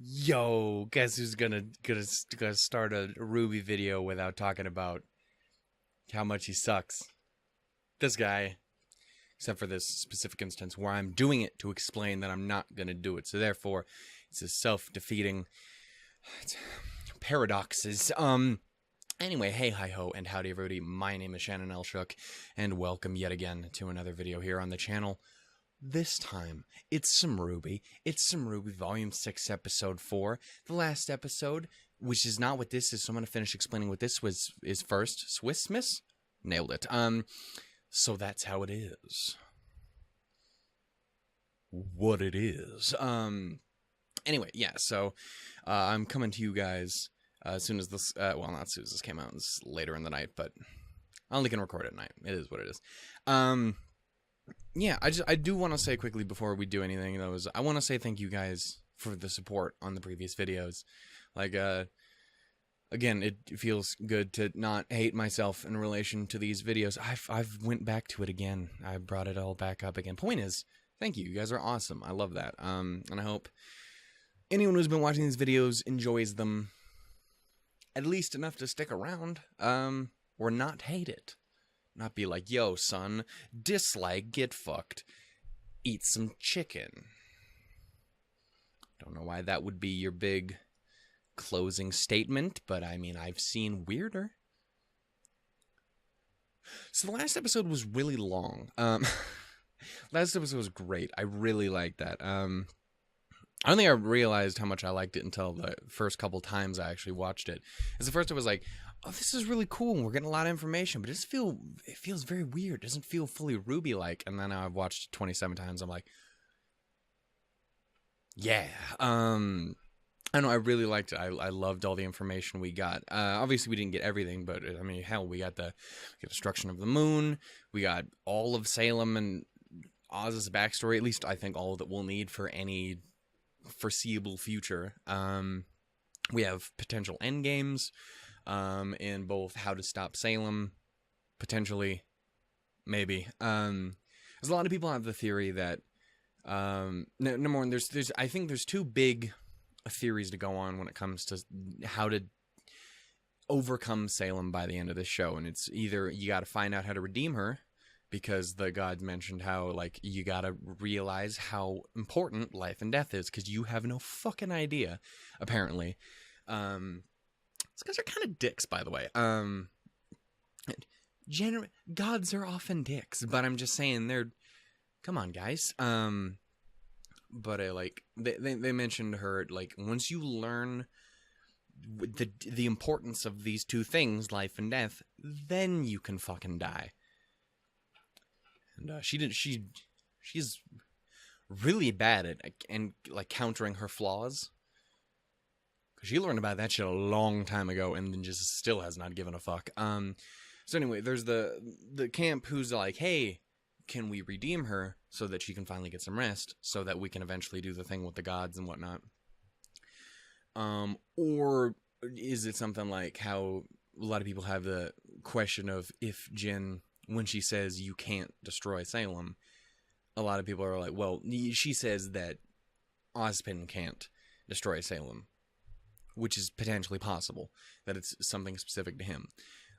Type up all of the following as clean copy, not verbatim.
Yo, guess who's gonna start a RWBY video without talking about how much he sucks? This guy. Except for this specific instance where I'm doing it to explain that I'm not gonna do it. So therefore, it's a self-defeating paradoxes. Anyway, hey, hi-ho, and howdy everybody. My name is Shannon Elshook, and welcome yet again to another video here on the channel. This time, it's some RWBY. It's some RWBY Volume 6, Episode 4. The last episode, which is not what this is, so I'm going to finish explaining what this is first. Swiss Miss? Nailed it. So that's how it is. What it is. Anyway, yeah, so I'm coming to you guys as soon as this, well, not as soon as this came out. It's later in the night, but I only can record at night. It is what it is. Yeah, I do want to say quickly before we do anything, though, is I want to say thank you guys for the support on the previous videos. Like, again, it feels good to not hate myself in relation to these videos. I've went back to it again. I brought it all back up again. Point is, thank you. You guys are awesome. I love that. And I hope anyone who's been watching these videos enjoys them at least enough to stick around, or not hate it. Not be like, yo, son, dislike, get fucked, eat some chicken. Don't know why that would be your big closing statement, but I mean, I've seen weirder. So the last episode was really long. Last episode was great. I really liked that. I don't think I realized how much I liked it until the first couple times I actually watched it. As the first, I was like, oh, this is really cool. We're getting a lot of information, but it feels very weird. It doesn't feel fully RWBY-like. And then I've watched it 27 times. I'm like, yeah. I know, I really liked it. I loved all the information we got. Obviously, we didn't get everything, but I mean, hell, we got the destruction of the moon. We got all of Salem and Oz's backstory. At least I think all that we'll need for any foreseeable future. We have potential endgames in both How to Stop Salem, potentially, maybe. There's a lot of people have the theory that number one, I think there's two big theories to go on when it comes to how to overcome Salem by the end of this show, and it's either you got to find out how to redeem her, because the gods mentioned how, like, you gotta realize how important life and death is, because you have no fucking idea, apparently. These guys are kind of dicks, by the way. Gods are often dicks, but I'm just saying come on, guys. But like, they mentioned her, like, once you learn the importance of these two things, life and death, then you can fucking die. And she's really bad at like countering her flaws. Cause she learned about that shit a long time ago, and then just still has not given a fuck. So anyway, there's the camp who's like, hey, can we redeem her so that she can finally get some rest, so that we can eventually do the thing with the gods and whatnot. Or is it something like how a lot of people have the question of if Jin, when she says you can't destroy Salem, a lot of people are like, well, she says that Ozpin can't destroy Salem, which is potentially possible, that it's something specific to him.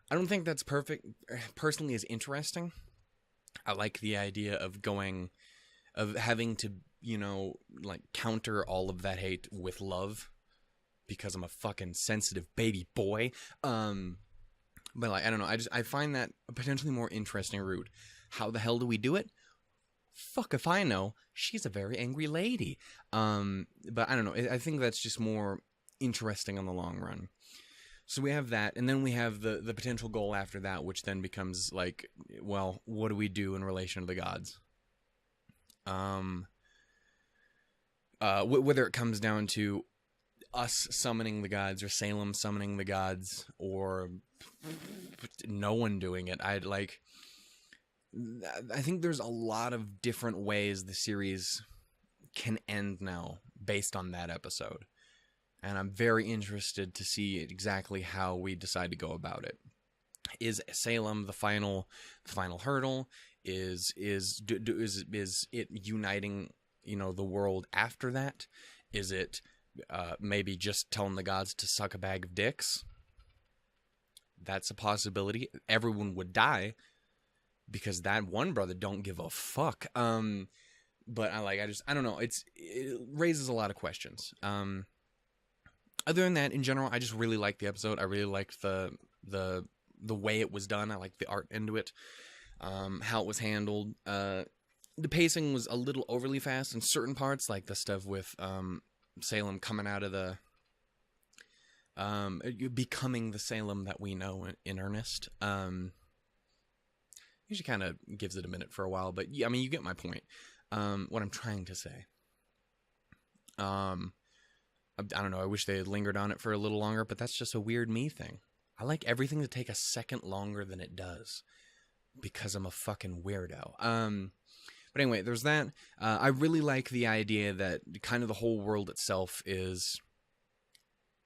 I don't think that's personally as interesting. I like the idea of having to, like, counter all of that hate with love, because I'm a fucking sensitive baby boy. But, like, I don't know, I find that a potentially more interesting route. How the hell do we do it? Fuck if I know. She's a very angry lady. But I don't know, I think that's just more interesting on the long run. So we have that, and then we have the potential goal after that, which then becomes like, well, what do we do in relation to the gods? Whether it comes down to us summoning the gods, or Salem summoning the gods, or no one doing it. I think there's a lot of different ways the series can end now based on that episode. And I'm very interested to see exactly how we decide to go about it. Is Salem the final hurdle? Is it uniting, the world after that? Is it maybe just telling the gods to suck a bag of dicks. That's a possibility. Everyone would die because that one brother don't give a fuck. But I don't know. It raises a lot of questions. Other than that, in general, I just really liked the episode. I really liked the way it was done. I liked the art into it, how it was handled. The pacing was a little overly fast in certain parts, like the stuff with Salem coming out of the becoming the Salem that we know in earnest. Usually kind of gives it a minute for a while, but yeah, I mean, you get my point. What I'm trying to say. I don't know. I wish they had lingered on it for a little longer, but that's just a weird me thing. I like everything to take a second longer than it does because I'm a fucking weirdo. But anyway, there's that. I really like the idea that kind of the whole world itself is,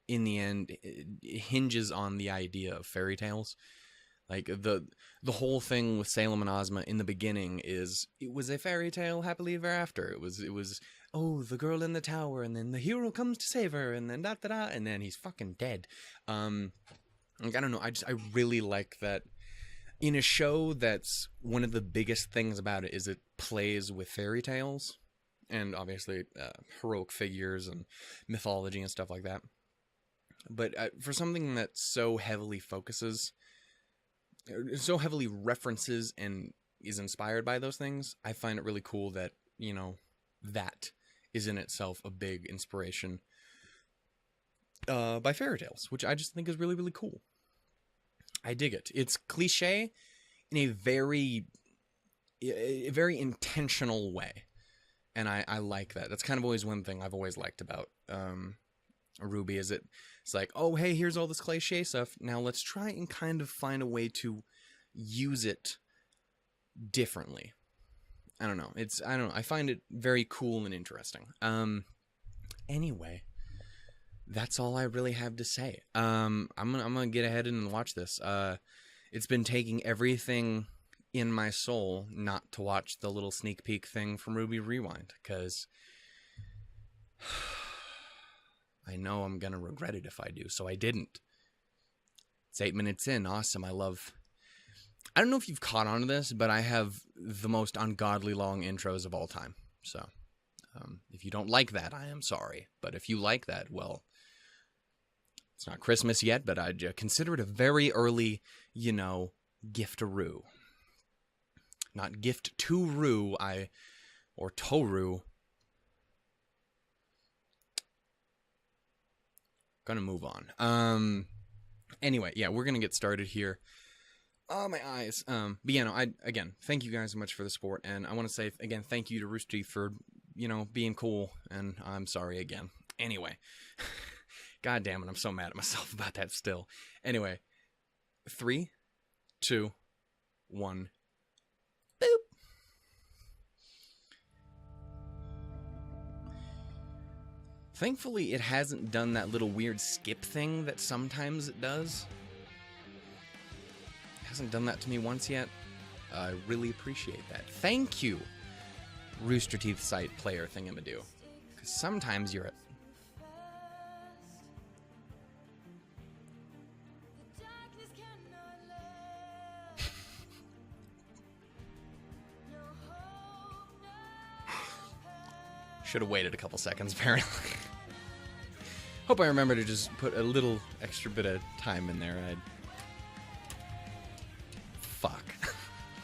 in the end, it hinges on the idea of fairy tales. Like, the whole thing with Salem and Ozma in the beginning is, it was a fairy tale happily ever after. It was, oh, the girl in the tower, and then the hero comes to save her, and then da-da-da, and then he's fucking dead. Like, I don't know, I really like that in a show that's one of the biggest things about it is it plays with fairy tales, and obviously heroic figures and mythology and stuff like that. But for something that so heavily references and is inspired by those things, I find it really cool that, you know, that is in itself a big inspiration by fairy tales, which I just think is really, really cool. I dig it. It's cliche in a very intentional way, and I like that. That's kind of always one thing I've always liked about RWBY, is it's like, oh, hey, here's all this cliche stuff. Now let's try and kind of find a way to use it differently. I don't know. I find it very cool and interesting. Anyway, that's all I really have to say. I'm gonna get ahead and watch this. It's been taking everything in my soul not to watch the little sneak peek thing from RWBY Rewind, because I know I'm gonna regret it if I do, so I didn't. It's 8 minutes in. Awesome. I don't know if you've caught on to this, but I have the most ungodly long intros of all time. So, if you don't like that, I am sorry. But if you like that, well, it's not Christmas yet, but I'd consider it a very early, gift-a-roo. Not gift to Roo, or Toru. Gonna move on. Anyway, yeah, we're gonna get started here. Oh, my eyes. But yeah, no, again, thank you guys so much for the support, and I want to say, again, thank you to Rooster Teeth for, being cool, and I'm sorry again. Anyway. God damn it, I'm so mad at myself about that still. Anyway. 3, 2, 1. Boop. Thankfully, it hasn't done that little weird skip thing that sometimes it does. Hasn't done that to me once yet. I really appreciate that. Thank you, Rooster Teeth site player thingamadoo. Because sometimes you're at... Should have waited a couple seconds, apparently. Hope I remember to just put a little extra bit of time in there. Fuck.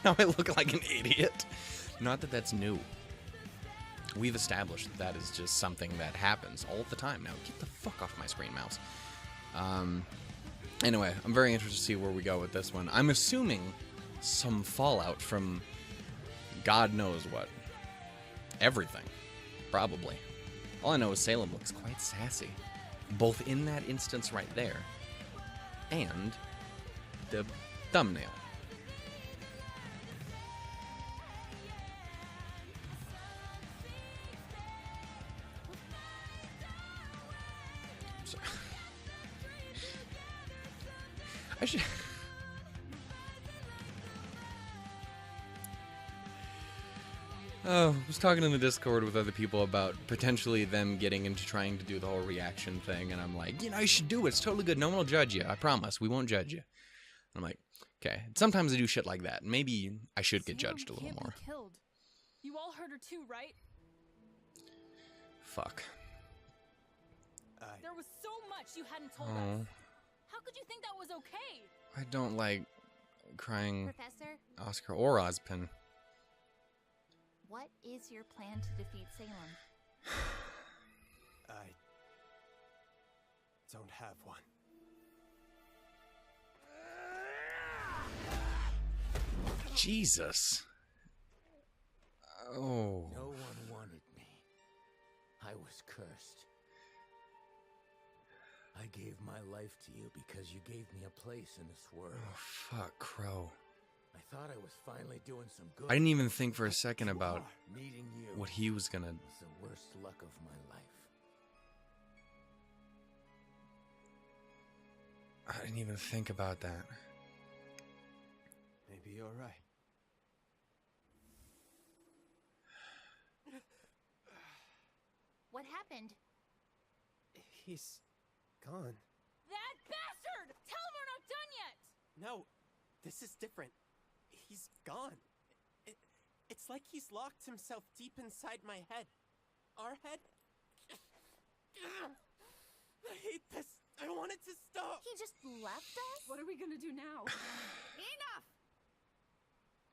Now I look like an idiot. Not that that's new. We've established that is just something that happens all the time. Now get the fuck off my screen, mouse. Anyway, I'm very interested to see where we go with this one. I'm assuming some fallout from God knows what. Everything. Probably. All I know is Salem looks quite sassy. Both in that instance right there and the thumbnail. Sorry. I should... Oh, I was talking in the Discord with other people about potentially them getting into trying to do the whole reaction thing, and I'm like, you should do it. It's totally good. No one will judge you. I promise. We won't judge you. I'm like, okay. Sometimes I do shit like that. Maybe I should get judged a little more. Killed. You all heard her too, right? Fuck. There was so much you hadn't told us. How could you think that was okay? I don't like crying Professor? Oscar or Ozpin. What is your plan to defeat Salem? I don't have one. Jesus. Oh. No one wanted me. I was cursed. I gave my life to you because you gave me a place in this world. Oh, fuck, Crow. I thought I was finally doing some good. I didn't even think for a second about meeting you. what he was gonna... was the worst luck of my life. I didn't even think about that. Maybe you're right. What happened? He's gone. That bastard! Tell him we're not done yet! No, this is different. He's gone. It's like he's locked himself deep inside my head. Our head? I hate this. I want it to stop. He just left us? What are we gonna do now? Enough!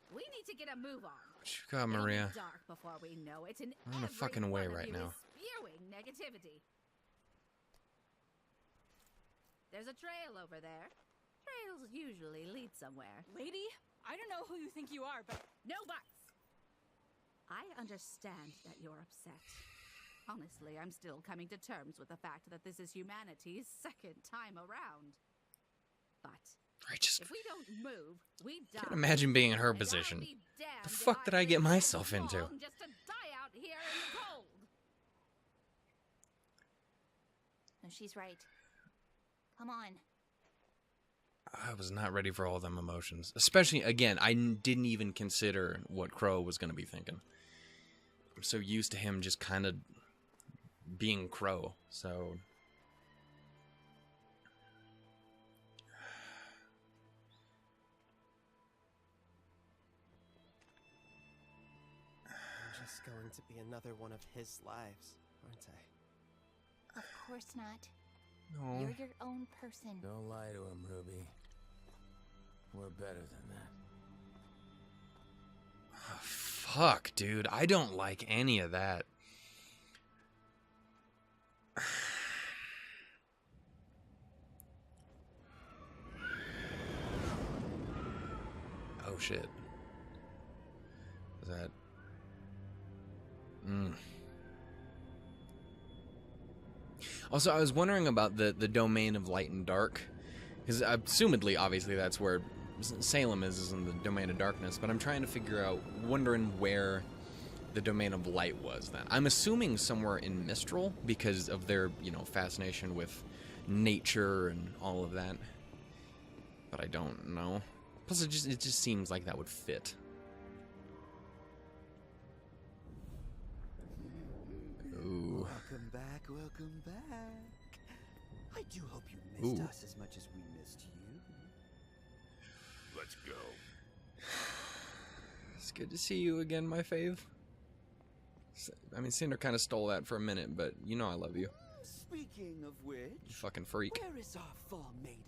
We need to get a move on. What you got, Maria? It'll be dark before we know it, and I'm in a fucking every way one of right you now. is spewing negativity. There's a trail over there. Trails usually lead somewhere. Lady, I don't know who you think you are, but... No buts! I understand that you're upset. Honestly, I'm still coming to terms with the fact that this is humanity's second time around. But if we don't move, we die. Can't imagine being in her And I'll position. be damned The if fuck did I get live myself this into? long just to die out here in the cold. No, she's right. Come on. I was not ready for all them emotions. Especially, again, I didn't even consider what Crow was going to be thinking. I'm so used to him just kind of being Crow, so... I'm just going to be another one of his lives, aren't I? Of course not. No. You're your own person. Don't lie to him, Ruby. We're better than that. Oh, fuck, dude. I don't like any of that. Oh, shit. Is that... Also, I was wondering about the domain of light and dark. Because assumedly, obviously, that's where Salem is in the domain of darkness. But I'm trying to figure out, wondering where the domain of light was then. I'm assuming somewhere in Mistral because of their, fascination with nature and all of that. But I don't know. Plus, it just seems like that would fit. Ooh. Welcome back, welcome back. I do hope you missed us as much as we missed you. Let's go. It's good to see you again, my fave. I mean, Cinder kind of stole that for a minute, but you know I love you. Speaking of which, You fucking freak. where is our fall maiden?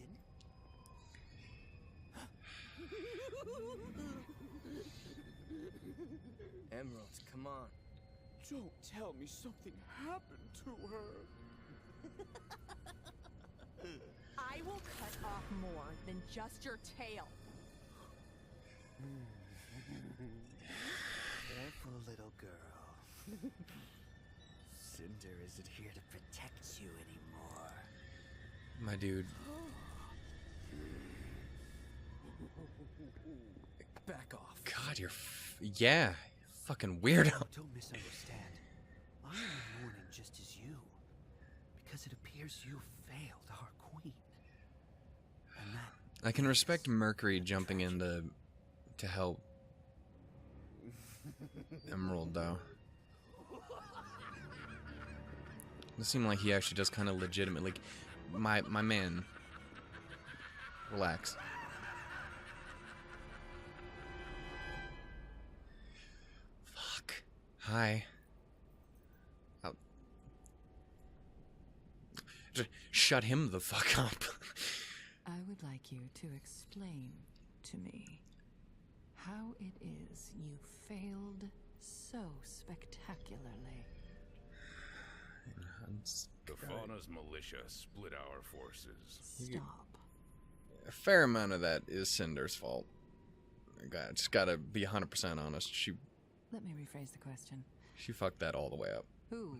Emeralds, come on. Don't tell me something happened to her. I will cut off more than just your tail. Careful, little girl. Cinder isn't here to protect you anymore. My dude. Back off. God, you're... yeah. Fucking weirdo. Don't misunderstand. I am in mourning just as you. Because it appears you failed our queen. And that I can respect Mercury jumping in to help. Emerald, though. It seemed like he actually does kind of legitimately. My man. Relax. Fuck. Hi. Just shut him the fuck up. I would like you to explain to me how it is you failed so spectacularly. The Fauna's militia split our forces. Stop. A fair amount of that is Cinder's fault. I just gotta be 100% honest. Let me rephrase the question. She fucked that all the way up. Who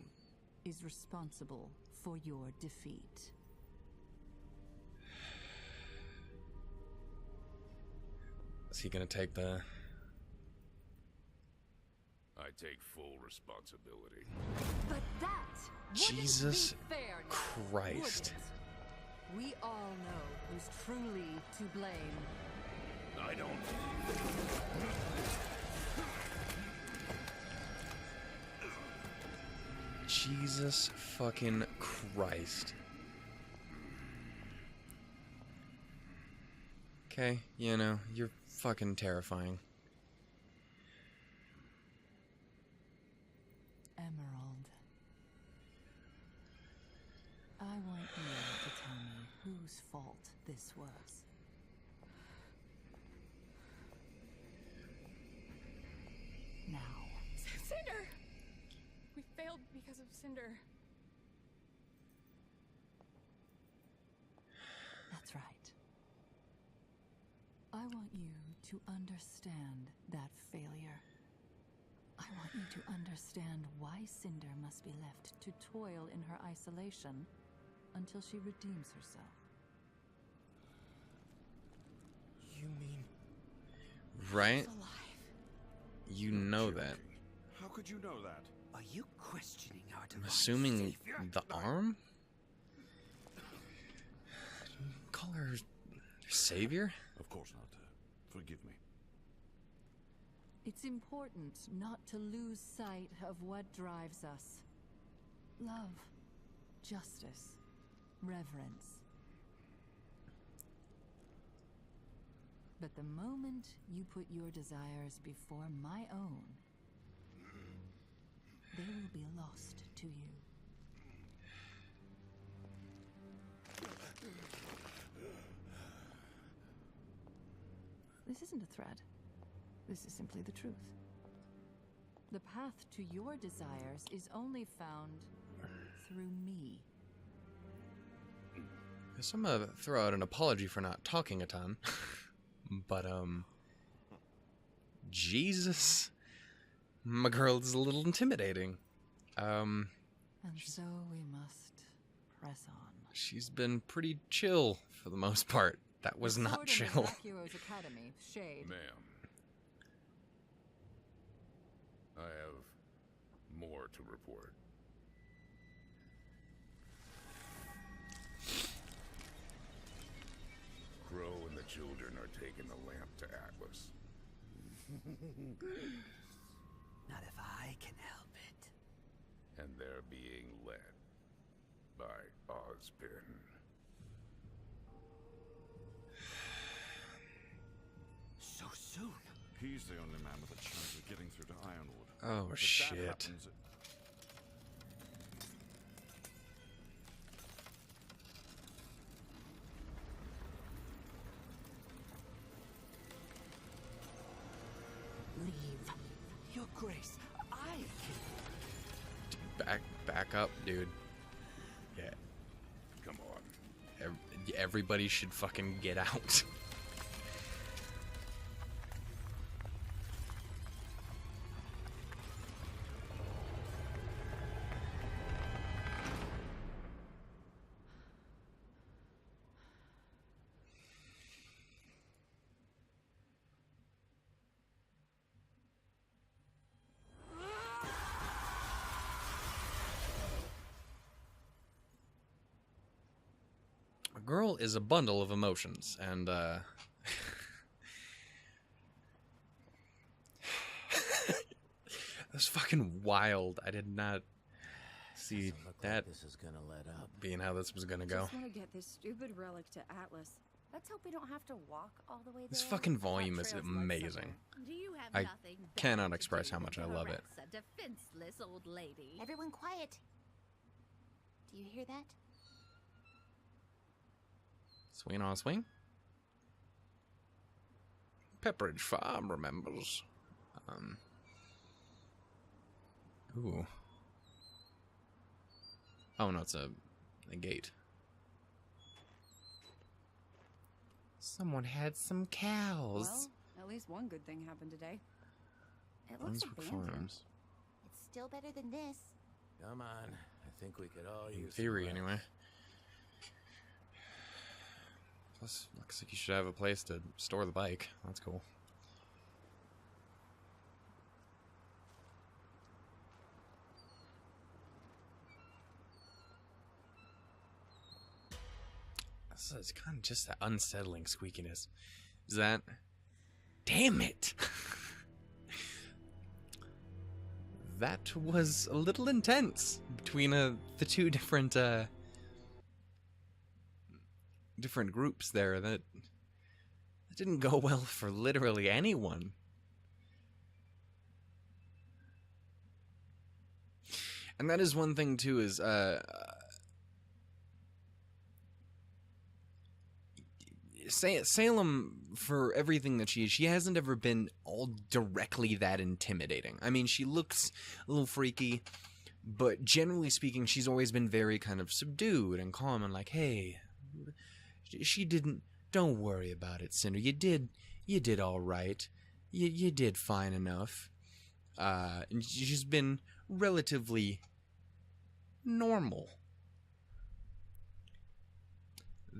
is responsible for your defeat? Is he gonna take the... I take full responsibility. But that Jesus wouldn't be fair now, Christ. would it? We all know who's truly to blame. I don't. Jesus fucking Christ. Okay, you know, you're fucking terrifying. Emerald. I want you to tell me whose fault this was. Now. Cinder! We failed because of Cinder. That's right. I want you to understand that failure. I want you to understand why Cinder must be left to toil in her isolation until she redeems herself. You mean Right? Alive. You know that. How could you know that? Are you questioning our I'm divine assuming savior? the arm? Call her savior? Of course not. Forgive me. It's important not to lose sight of what drives us. Love, justice, reverence. But the moment you put your desires before my own, they will be lost to you. This isn't a threat. This is simply the truth. The path to your desires is only found through me. So I'm gonna throw out an apology for not talking a ton. But, Jesus. My girl is a little intimidating. And so we must press on. She's been pretty chill for the most part. That was not Sword in the chill. Black Heroes Academy, Shade. Ma'am. I have more to report. Crow and the children are taking the lamp to Atlas. Not if I can help it. And they're being led by Ozpin. So soon. He's the only man with a chance of getting through to Ironwood. Oh, If that shit. happens, Leave. Your Grace, I can. Back up, dude. Yeah. Come on. Everybody should fucking get out. A girl is a bundle of emotions, and That's fucking wild. I did not see that this is gonna let up. being how this was gonna go. Just want to get this stupid relic to Atlas. Let's hope we don't have to walk all the way there. This fucking volume is Trails led amazing. somewhere. Do you have I nothing better cannot to express do how than much to I love it. harass a defenseless old lady? Everyone quiet. Do you hear that? Swing on a swing. Pepperidge Farm remembers. Ooh. Oh no, it's a gate. Someone had some cows. Well, at least one good thing happened today. It looks Brunswick abandoned. Farms. It's still better than this. Come on, I think we could all In use theory, some rest. anyway. Plus, looks like you should have a place to store the bike. That's cool. So it's kind of just that unsettling squeakiness. Is that... Damn it! That was a little intense between the two different different groups there. That didn't go well for literally anyone. And that is one thing too, is Salem, for everything that she hasn't ever been all directly that intimidating. I mean, she looks a little freaky, but generally speaking, she's always been very kind of subdued and calm and like, hey, she didn't, don't worry about it, Cinder. You did all right. You did fine enough. And she's been relatively normal.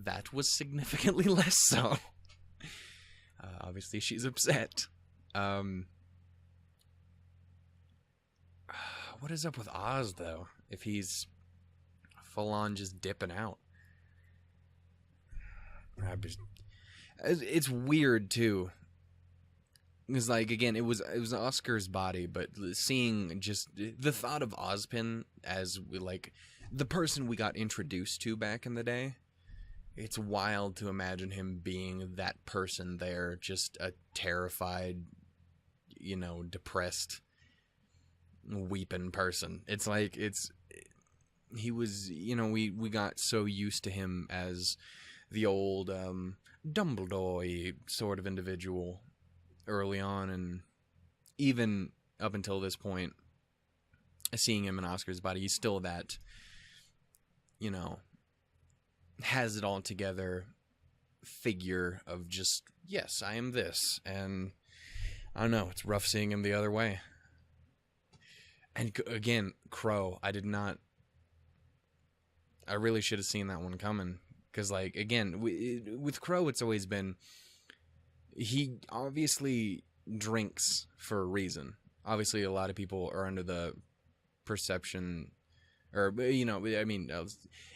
That was significantly less so. Obviously, she's upset. What is up with Oz, though? If he's full-on just dipping out. It's weird, too. Because, like, again, it was Oscar's body, but seeing just the thought of Ozpin as, like, the person we got introduced to back in the day, it's wild to imagine him being that person there, just a terrified, you know, depressed, weeping person. It's like, he was, you know, we got so used to him as the old Dumbledore sort of individual early on, and even up until this point, seeing him in Oscar's body, he's still that, you know, has it all together figure of just, yes, I am this, and I don't know, it's rough seeing him the other way. And again, Crow, I really should have seen that one coming, because, like, again, with Crow, it's always been, he obviously drinks for a reason. Obviously, a lot of people are under the perception, or, you know, I mean,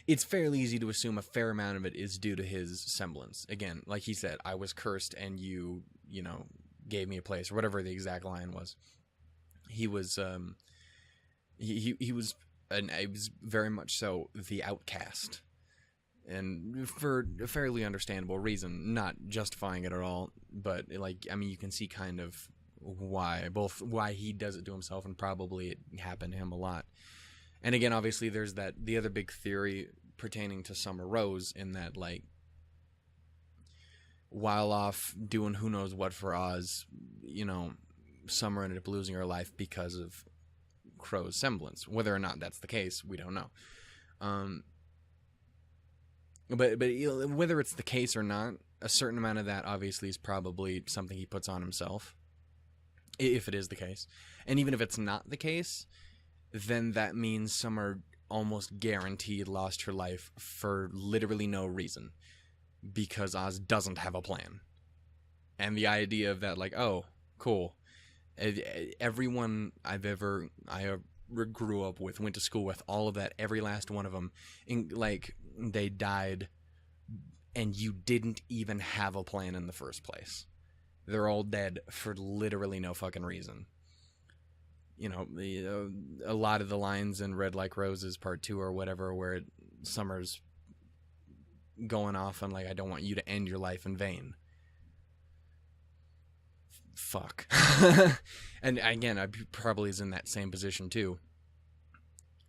it's fairly easy to assume a fair amount of it is due to his semblance. Again, like he said, I was cursed and you know, gave me a place, or whatever the exact line was. He was, he was very much so the outcast. And for a fairly understandable reason, not justifying it at all, but, like, I mean, you can see kind of why he does it to himself, and probably it happened to him a lot. And again, obviously, there's the other big theory pertaining to Summer Rose, in that, like, while off doing who knows what for Oz, you know, Summer ended up losing her life because of Crow's semblance. Whether or not that's the case, we don't know. But you know, whether it's the case or not, a certain amount of that obviously is probably something he puts on himself, if it is the case. And even if it's not the case, then that means Summer almost guaranteed lost her life for literally no reason, because Oz doesn't have a plan. And the idea of that, like, oh, cool, everyone I grew up with, went to school with, all of that, every last one of them, like, they died, and you didn't even have a plan in the first place. They're all dead for literally no fucking reason. you know, a lot of the lines in Red Like Roses Part 2 or whatever, where Summer's going off on, like, I don't want you to end your life in vain. Fuck. And again, I probably is in that same position too.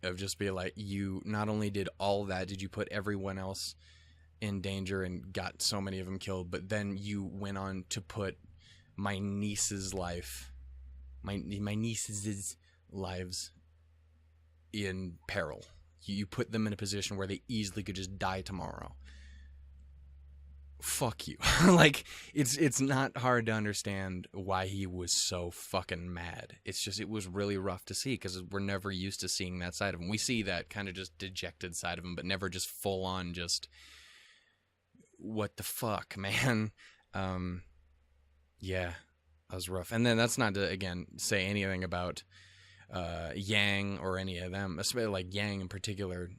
Of just be like, you not only did all that, did you put everyone else in danger and got so many of them killed, but then you went on to put my niece's life, my niece's lives in peril. You put them in a position where they easily could just die tomorrow. Fuck you. Like, it's not hard to understand why he was so fucking mad. It's just, it was really rough to see, because we're never used to seeing that side of him. We see that kind of just dejected side of him, but never just full on just, what the fuck, man. Yeah, that was rough. And then that's not to, again, say anything about Yang or any of them, especially like Yang in particular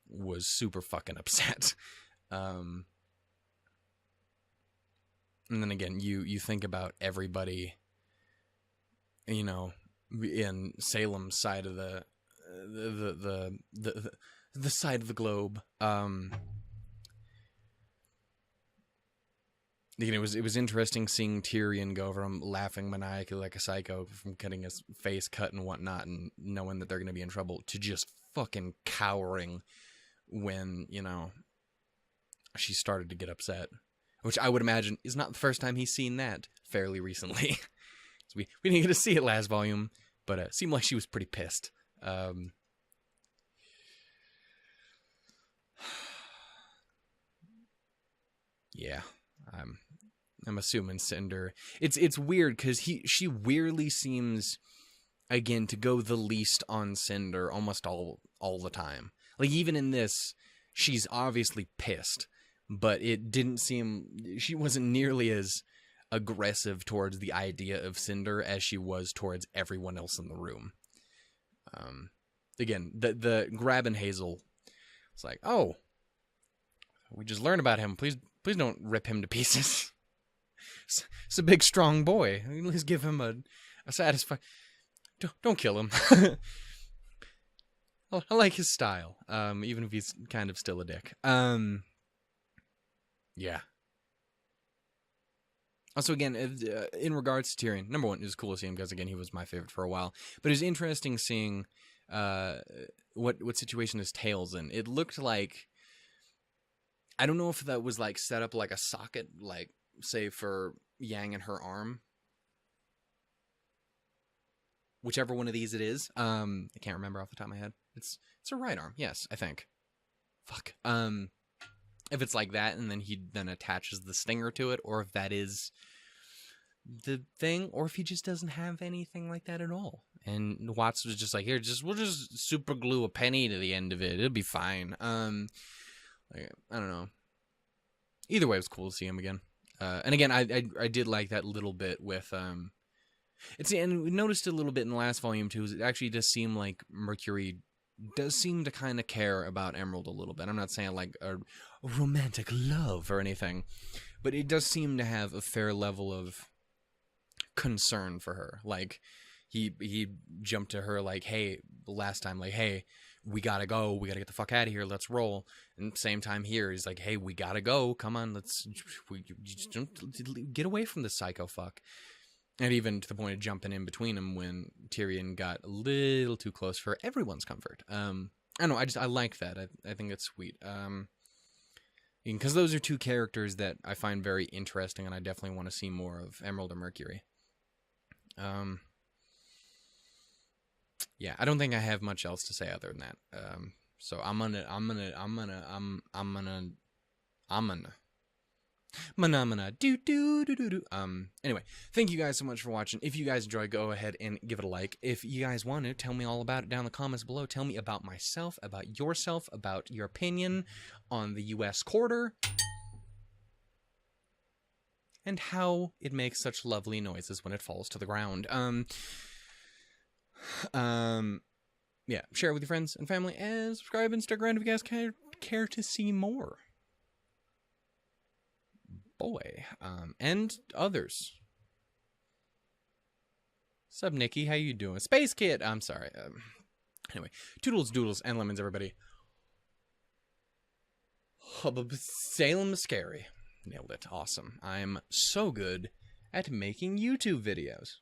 was super fucking upset. And then again, you think about everybody, you know, in Salem's side of the side of the globe. You know, it was interesting seeing Tyrion go from laughing maniacally like a psycho, from getting his face cut and whatnot, and knowing that they're going to be in trouble, to just fucking cowering when, you know, she started to get upset. Which I would imagine is not the first time he's seen that fairly recently. So we didn't get to see it last volume, but it seemed like she was pretty pissed. Yeah, I'm assuming Cinder. It's weird because she weirdly seems, again, to go the least on Cinder almost all the time. Like, even in this, she's obviously pissed. But it didn't seem, she wasn't nearly as aggressive towards the idea of Cinder as she was towards everyone else in the room. Again, the grabbing Hazel, it's like, oh, we just learned about him. Please don't rip him to pieces. It's a big, strong boy. At least give him a satisfying. Don't kill him. I like his style, even if he's kind of still a dick. Yeah. Also, again, in regards to Tyrion, number one, it was cool to see him because, again, he was my favorite for a while. But it was interesting seeing what situation his tail's in. It looked like, I don't know if that was like set up like a socket, like say for Yang and her arm, whichever one of these it is. I can't remember off the top of my head. It's her right arm, yes, I think. Fuck. If it's like that, and then he then attaches the stinger to it, or if that is the thing, or if he just doesn't have anything like that at all. And Watts was just like, here, we'll just super glue a penny to the end of it. It'll be fine. Like, I don't know. Either way, it was cool to see him again. And again, I did like that little bit with and we noticed it a little bit in the last volume too. It actually does seem like Mercury does seem to kind of care about Emerald a little bit. I'm not saying like a romantic love or anything, but it does seem to have a fair level of concern for her. Like, he jumped to her like, hey, last time, like, hey, we gotta go, we gotta get the fuck out of here, let's roll. And same time here, he's like, hey, we gotta go, come on, just don't get away from this psycho fuck. And even to the point of jumping in between them when Tyrion got a little too close for everyone's comfort. I don't know, I like that. I think it's sweet. Because those are two characters that I find very interesting, and I definitely want to see more of Emerald and Mercury. Yeah, I don't think I have much else to say other than that. So I'm gonna anyway, thank you guys so much for watching. If you guys enjoy, go ahead and give it a like. If you guys want to, tell me all about it down in the comments below. Tell me about myself, about yourself, about your opinion on the U.S. quarter, and how it makes such lovely noises when it falls to the ground. Yeah, share it with your friends and family, and subscribe and stick around if you guys care to see more. Boy, and others. Sup, Nikki? How you doing? Space Kid! I'm sorry. Anyway, toodles, doodles, and lemons, everybody. Hubbub Salem Scary. Nailed it. Awesome. I'm so good at making YouTube videos.